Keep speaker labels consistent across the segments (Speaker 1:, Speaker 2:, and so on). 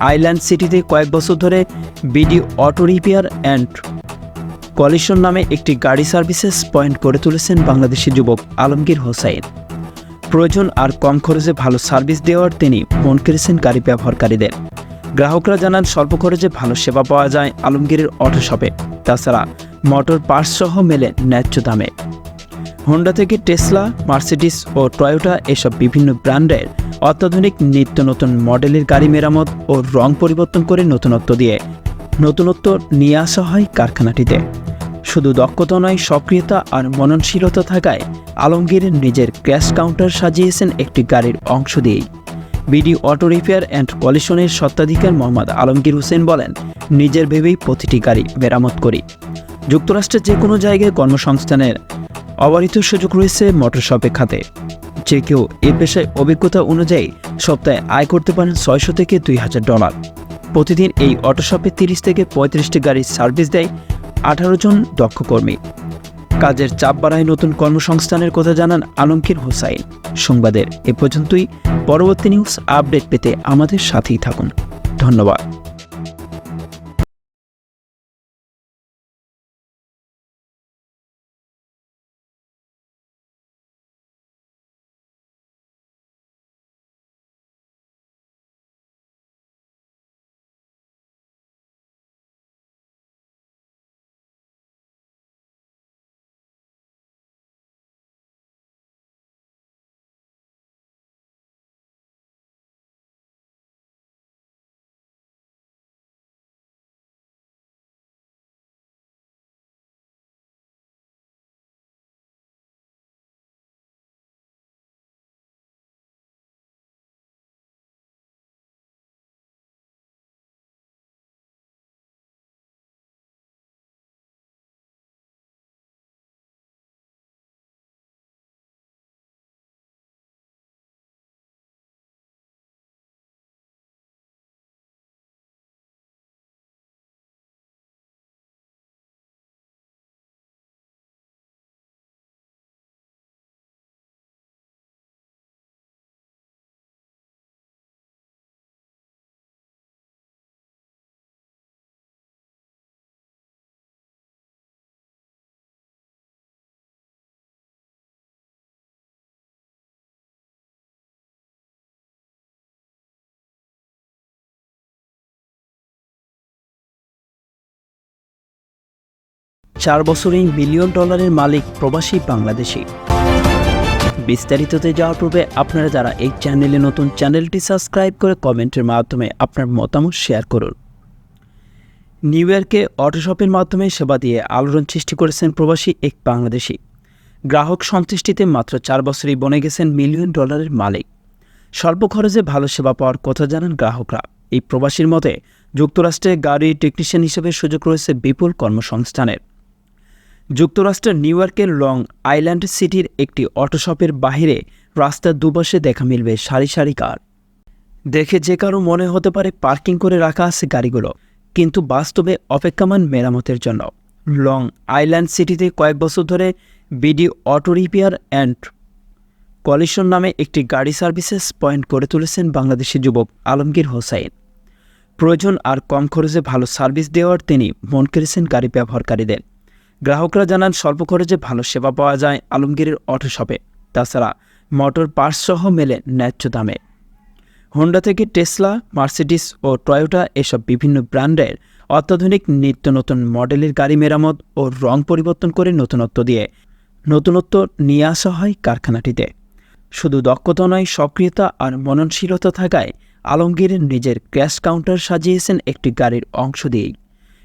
Speaker 1: Island সিটিতে কয়েক বছর ধরে BD auto repair and collision নামে একটি গাড়ি সার্ভিসেস পয়েন্ট করে তুলেছেন বাংলাদেশি যুবক আলমগীর হোসাইন। প্রয়োজন আর কম খরচে ভালো সার্ভিস দেওয়ার তিনি মন কেড়েছেন গাড়ি ব্যবহারকারীদের। গ্রাহকরা জানান স্বল্প খরচে ভালো সেবা পাওয়া যায় আলমগীরের অটো শপে। তাছাড়া মোটর পার্টস সহ মেলে ন্যায্য দামে। হোন্ডা থেকে টেসলা, মার্সিডিস ও টয়োটা এসব বিভিন্ন ব্র্যান্ডের অত্যাধুনিক নিত্য নতুন মডেলের গাড়ি মেরামত ও রং পরিবর্তন করে নতুনত্ব নিয়ে আসা হয় কারখানাটিতে। শুধু দক্ষতা নয়, সক্রিয়তা আর মননশীলতা থাকায় আলমগীর নিজের ক্যাশ কাউন্টার সাজিয়েছেন একটি গাড়ির অংশ দিয়েই। বিডি অটো রিপেয়ার অ্যান্ড কলিশনের স্বত্বাধিকার মোহাম্মদ আলমগীর হোসেন বলেন, নিজের ভেবেই প্রতিটি গাড়ি মেরামত করি। যুক্তরাষ্ট্রের যে কোনো জায়গায় কর্মসংস্থানের অবারিত সুযোগ রয়েছে মোটর শপে খাতে। যে কেউ এ পেশায় অভিজ্ঞতা অনুযায়ী সপ্তাহে আয় করতে পারেন $600 থেকে $2000। প্রতিদিন এই অটো শপে 30 থেকে 35টি গাড়ির সার্ভিস দেয় 18 জন দক্ষ কর্মী। কাজের চাপ বাড়ায় নতুন কর্মসংস্থানের কথা জানান আলমগীর হোসাইন। সংবাদের এ পর্যন্তই। পরবর্তী নিউজ আপডেট পেতে আমাদের সাথেই থাকুন। ধন্যবাদ। 4 বছরেই $1 মিলিয়ন মালিক প্রবাসী বাংলাদেশি। বিস্তারিততে যাওয়ার পূর্বে আপনারা যারা এই চ্যানেলে নতুন, চ্যানেলটি সাবস্ক্রাইব করে কমেন্টের মাধ্যমে আপনার মতামত শেয়ার করুন। নিউ ইয়র্কে অটো শপের মাধ্যমে সেবা দিয়ে আলোড়ন সৃষ্টি করেছেন প্রবাসী এক বাংলাদেশি। গ্রাহক সন্তুষ্টিতে মাত্র 4 বছরেই বনে গেছেন $1 মিলিয়ন মালিক। স্বল্প খরচে ভালো সেবা পাওয়ার কথা জানান গ্রাহকরা। এই প্রবাসীর মতে যুক্তরাষ্ট্রে গাড়ি টেকনিশিয়ান হিসেবে সুযোগ রয়েছে বিপুল কর্মসংস্থানের। যুক্তরাষ্ট্রের নিউ ইয়র্কের লং আইল্যান্ড সিটির একটি অটো শপের বাহিরে রাস্তার দুপাশে দেখা মিলবে সারি সারি কার। দেখে যে কারো মনে হতে পারে পার্কিং করে রাখা আছে গাড়িগুলো, কিন্তু বাস্তবে অপেক্ষমান মেরামতের জন্য। লং আইল্যান্ড সিটিতে কয়েক বছর ধরে BD auto repair and collision নামে একটি গাড়ি সার্ভিসেস পয়েন্ট করে তুলেছেন বাংলাদেশি যুবক আলমগীর হোসাইন। প্রয়োজন আর কম খরচে ভালো সার্ভিস দেওয়ার তিনি মন কেড়েছেন গাড়ি ব্যবহারকারীদের। গ্রাহকরা জানান স্বল্প খরচে ভালো সেবা পাওয়া যায় আলমগীরের অটো শপে। তাছাড়া মোটর পার্টস সহ মেলে ন্যায্য দামে। হোন্ডা থেকে টেসলা, মার্সিডিস ও টয়োটা এসব বিভিন্ন ব্র্যান্ডের অত্যাধুনিক নিত্য নতুন মডেলের গাড়ি মেরামত ও রং পরিবর্তন করে নতুনত্ব নিয়ে আসা হয় কারখানাটিতে। শুধু দক্ষতা নয়, সক্রিয়তা আর মননশীলতা থাকায় আলমগীর নিজের ক্যাশ কাউন্টার সাজিয়েছেন একটি গাড়ির অংশ দিয়েই।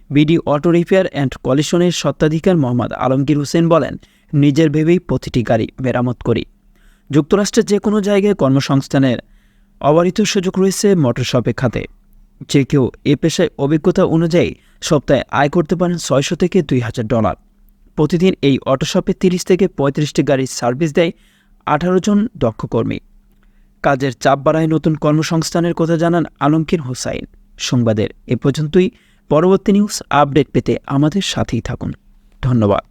Speaker 1: বিডি অটো রিপেয়ার অ্যান্ড কলিশনের স্বত্বাধিকার মোহাম্মদ আলমগীর হোসেন বলেন, নিজের ভেবেই প্রতিটি গাড়ি মেরামত করি। যুক্তরাষ্ট্রের যে কোনো জায়গায় কর্মসংস্থানের অবারিত সুযোগ রয়েছে মোটর শপে খাতে। যে কেউ এ পেশায় অভিজ্ঞতা অনুযায়ী সপ্তাহে আয় করতে পারেন $600 থেকে $2000। প্রতিদিন এই অটো শপে 30 থেকে 35টি গাড়ির সার্ভিস দেয় 18 জন দক্ষ কর্মী। কাজের চাপ বাড়ায় নতুন কর্মসংস্থানের কথা জানান আলমগীর হোসাইন। সংবাদের এ পর্যন্তই। পরবর্তী নিউজ আপডেট পেতে আমাদের সাথেই থাকুন। ধন্যবাদ।